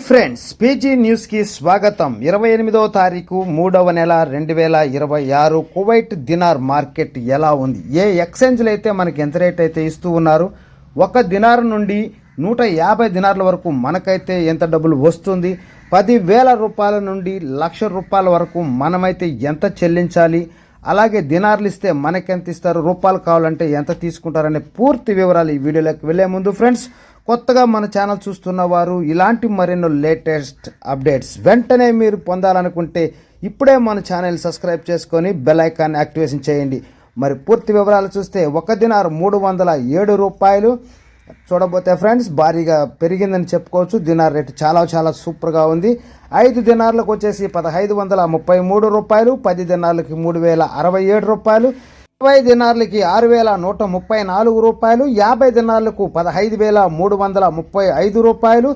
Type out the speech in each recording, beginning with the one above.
Friends, PG న్యూస్కి స్వాగతం. 28వ తారీఖు 3వ నెల 2026 కువైట్ దినార్ మార్కెట్ ఎలా ఉంది, ఏ ఎక్స్చేంజ్లు అయితే మనకి ఎంత రేట్ అయితే ఇస్తూ ఉన్నారు, ఒక దినార్ నుండి 150 దినార్ల వరకు మనకైతే ఎంత డబ్బులు వస్తుంది, 10,000 రూపాయల నుండి 1,00,000 రూపాయల వరకు మనమైతే ఎంత చెల్లించాలి, అలాగే దినార్లు ఇస్తే మనకెంత ఇస్తారు, రూపాయలు కావాలంటే ఎంత తీసుకుంటారనే పూర్తి వివరాలు ఈ వీడియోలోకి వెళ్ళే ముందు ఫ్రెండ్స్, కొత్తగా మన ఛానల్ చూస్తున్న వారు ఇలాంటి మరెన్నో లేటెస్ట్ అప్డేట్స్ వెంటనే మీరు పొందాలనుకుంటే ఇప్పుడే మన ఛానల్ సబ్స్క్రైబ్ చేసుకొని బెల్ ఐకాన్ యాక్టివేషన్ చేయండి. మరి పూర్తి వివరాలు చూస్తే ఒక దినార్ 307 రూపాయలు. చూడబోతే ఫ్రెండ్స్, భారీగా పెరిగిందని చెప్పుకోవచ్చు. దినార్ రేటు చాలా సూపర్గా ఉంది. 5 దినార్లకు వచ్చేసి 1,533 రూపాయలు, 10 దినార్లకి 3,067 రూపాయలు, 20 దినార్లకి 6,134 రూపాయలు, 50 దినార్లకు 15,335 రూపాయలు,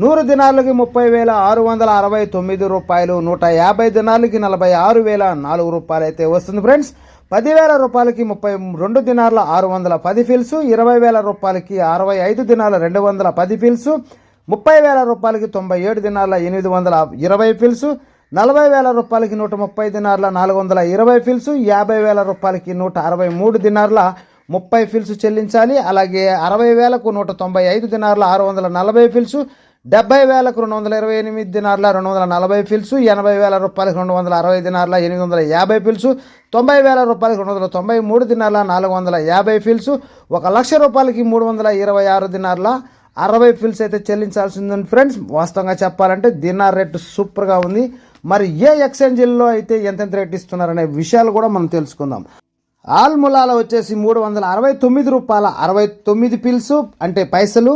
100 దినార్లకి 30,669 రూపాయలు, 150 దినార్లకి 46,004 రూపాయలు అయితే వస్తుంది ఫ్రెండ్స్. 10,000 రూపాయలకి 32 దినార్ల 610 ఫిల్స్, 20,000 రూపాయలకి 65 దినార్ల 210 ఫిల్స్, 30,000 రూపాయలకి 97 దినార్ల 820 ఫిల్స్, 40,000 రూపాయలకి 130 దినార్ల 420 ఫిల్స్, 50,000 రూపాయలకి 163 దినార్ల 30 ఫిల్స్ చెల్లించాలి. అలాగే 60,000కు 195 దినార్ల 640 ఫిల్స్, 70,000కు 228 దినార్ల 240 ఫిల్స్, 80,000 రూపాయలకి 260 దినార్ల 850 ఫిల్స్, 90,000 రూపాయలకి 293 దినార్ల 450 ఫిల్స్, 1,00,000 రూపాయలకి 326 దినార్ల 60 ఫిల్స్ అయితే చెల్లించాల్సి ఉందండి ఫ్రెండ్స్. వాస్తవంగా చెప్పాలంటే దినార్ రేటు సూపర్గా ఉంది. మరి ఏ ఎక్స్చేంజ్ల్లో అయితే ఎంతెంత రేట్ ఇస్తున్నారనే విషయాలు కూడా మనం తెలుసుకుందాం. ఆల్ములాలో వచ్చేసి 369 రూపాయల 69 పిల్స్ అంటే పైసలు,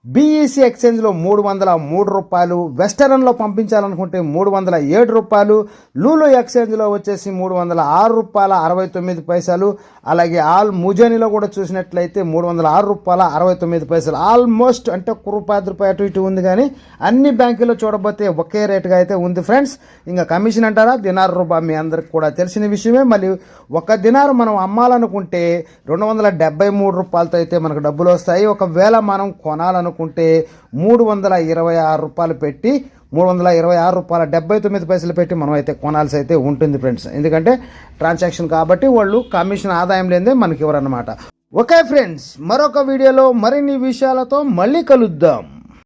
బీఈసీ ఎక్స్చేంజ్లో 303 రూపాయలు, వెస్టర్న్లో పంపించాలనుకుంటే 307 రూపాయలు, లూలు ఎక్స్చేంజ్లో వచ్చేసి 306 రూపాయల 69 పైసలు, అలాగే ఆల్ ముజానీలో కూడా చూసినట్లయితే 306 రూపాయల 69 పైసలు. ఆల్మోస్ట్ అంటే ₹1 అటు ఇటు ఉంది, కానీ అన్ని బ్యాంకుల్లో చూడబోతే ఒకే రేటుగా అయితే ఉంది ఫ్రెండ్స్. ఇంకా కమిషన్ అంటారా, దినార్ రూపాయి మీ అందరికి కూడా తెలిసిన విషయమే. మళ్ళీ ఒక దినారు మనం అమ్మాలనుకుంటే 273 రూపాయలతో అయితే మనకు డబ్బులు వస్తాయి. ఒకవేళ మనం కొనాలనుకుంటే 326 రూపాయలు పెట్టి 326 రూపాయల 79 పైసలు పెట్టి మనం అయితే కొనాల్సి అయితే ఉంటుంది ఫ్రెండ్స్. ఎందుకంటే ట్రాన్సాక్షన్ కాబట్టి వాళ్ళు కమిషన్ ఆదాయం లేదే మనకి ఇవ్వరన్నమాట. ఓకే ఫ్రెండ్స్, మరొక వీడియోలో మరిన్ని విషయాలతో మళ్ళీ కలుద్దాం.